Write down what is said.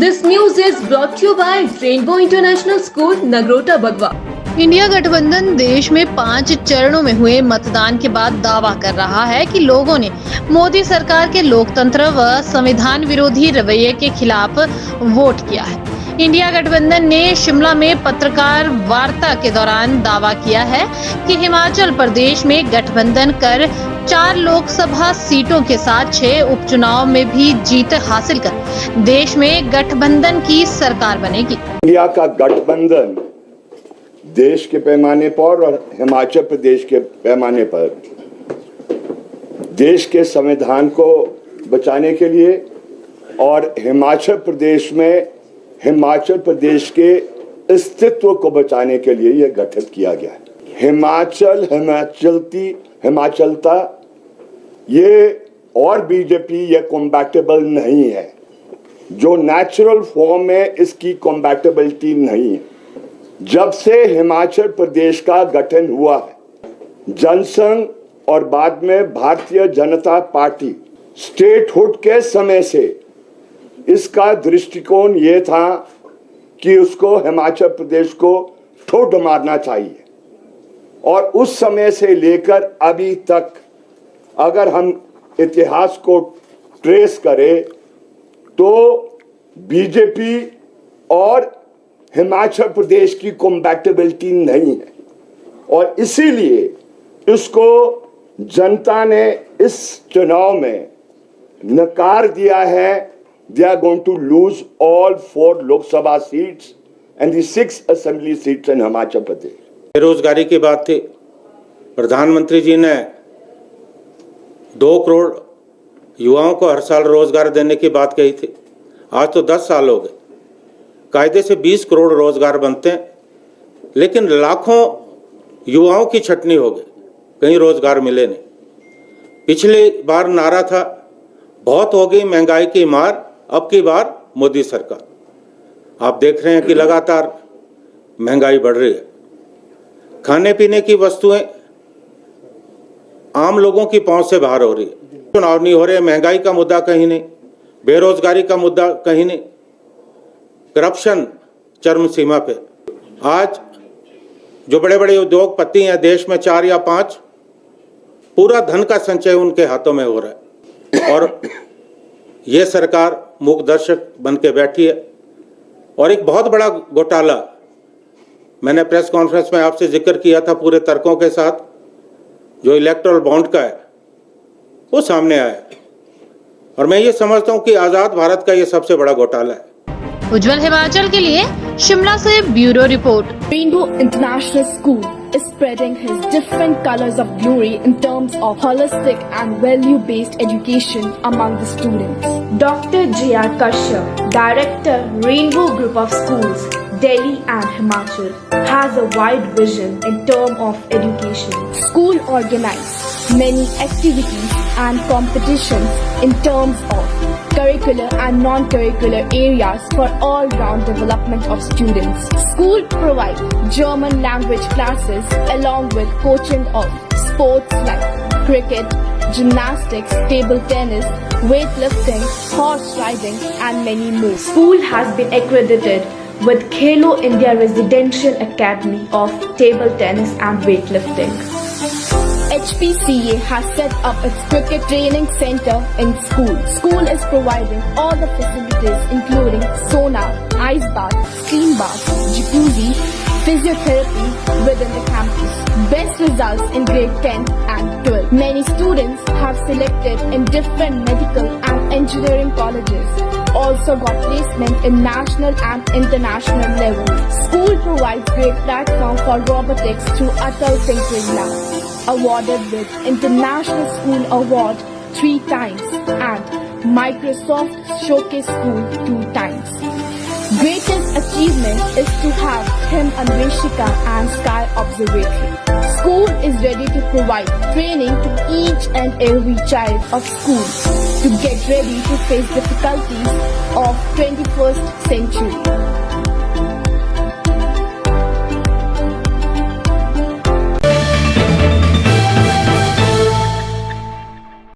This news is brought to you by Rainbow International School, Nagrota Bagwa. India गठबंधन देश में 5 चरणों में हुए मतदान के बाद दावा कर रहा है कि लोगों ने मोदी सरकार के लोकतंत्र व संविधान विरोधी रवैये के खिलाफ वोट किया है। इंडिया गठबंधन ने शिमला में पत्रकार वार्ता के दौरान दावा किया है कि हिमाचल प्रदेश में गठबंधन कर 4 लोकसभा सीटों के साथ 6 उपचुनाव में भी जीत हासिल कर देश में गठबंधन की सरकार बनेगी। इंडिया का गठबंधन देश के पैमाने पर और हिमाचल प्रदेश के पैमाने पर देश के संविधान को बचाने के लिए और हिमाचल प्रदेश के अस्तित्व को बचाने के लिए यह गठित किया गया है। हिमाचलता ये और बीजेपी ये कॉम्पैटिबल नहीं है। जो नेचुरल फॉर्म में इसकी कॉम्पैटिबिलिटी नहीं है। जब से हिमाचल प्रदेश का गठन हुआ है, जनसंघ और बाद में भारतीय जनता पार्टी स्टेटहुड के समय से इसका दृष्टिकोण ये था कि उसको हिमाचल प्रदेश को ठोड मारना चाहिए। और उस समय से लेकर अभी तक अगर हम इतिहास को ट्रेस करें तो बीजेपी और हिमाचल प्रदेश की कॉम्पैटिबिलिटी नहीं है और इसीलिए इसको जनता ने इस चुनाव में नकार दिया है। They are going to lose all 4 Lok Sabha seats and the 6 assembly seats in Himachal Pradesh. बेरोजगारी की बात थी, प्रधानमंत्री जी ने 2 करोड़ युवाओं को हर साल रोजगार देने की बात कही थी। आज तो 10 साल हो गए। कायदे से 20 करोड़ रोजगार बनते हैं, लेकिन लाखों युवाओं की छटनी हो गई, कहीं रोजगार मिले नहीं। पिछली बार नारा था बहुत हो गई महंगाई की मार, अब की बार मोदी सरकार। आप देख रहे हैं कि लगातार महंगाई बढ़ रही है। खाने पीने की वस्तुएं आम लोगों की पहुंच से बाहर हो रही है। चुनाव नहीं हो रहे, महंगाई का मुद्दा कहीं नहीं, बेरोजगारी का मुद्दा कहीं नहीं, करप्शन चरम सीमा पे। आज जो बड़े बड़े उद्योगपति हैं देश में 4 या 5, पूरा धन का संचय उनके हाथों में हो रहा है और ये सरकार मूक दर्शक बन के बैठी है। और एक बहुत बड़ा घोटाला मैंने प्रेस कॉन्फ्रेंस में आपसे जिक्र किया था पूरे तर्कों के साथ, जो इलेक्टोरल बॉन्ड का है वो सामने आया है और मैं ये समझता हूँ कि आज़ाद भारत का ये सबसे बड़ा घोटाला है। उज्जवल हिमाचल के लिए शिमला से bureau report. Rainbow International School is spreading his different colors of glory in terms of holistic and value-based education among the students. Dr. J.R. Kashyap, Director, Rainbow Group of Schools, Delhi and Himachal, has a wide vision in terms of education. School organizes many activities and competitions in terms of curricular and non-curricular areas for all-round development of students. School provides German language classes along with coaching of sports like cricket, gymnastics, table tennis, weightlifting, horse riding and many more. School has been accredited with Khelo India Residential Academy of Table Tennis and Weightlifting. HPCA has set up its cricket training center in school. School is providing all the facilities including sauna, ice bath, steam bath, jacuzzi, physiotherapy within the campus. Best results in grade 10 and 12. Many students have selected in different medical and engineering colleges. Also got placement in national and international level. School provides great platform for robotics through Atal Tinkering Lab. Awarded with International School Award 3 times and Microsoft Showcase School 2 times. Greatest achievement is to have him Anveshika and Sky Observatory. School is ready to provide training to each and every child of school to get ready to face difficulties of 21st century.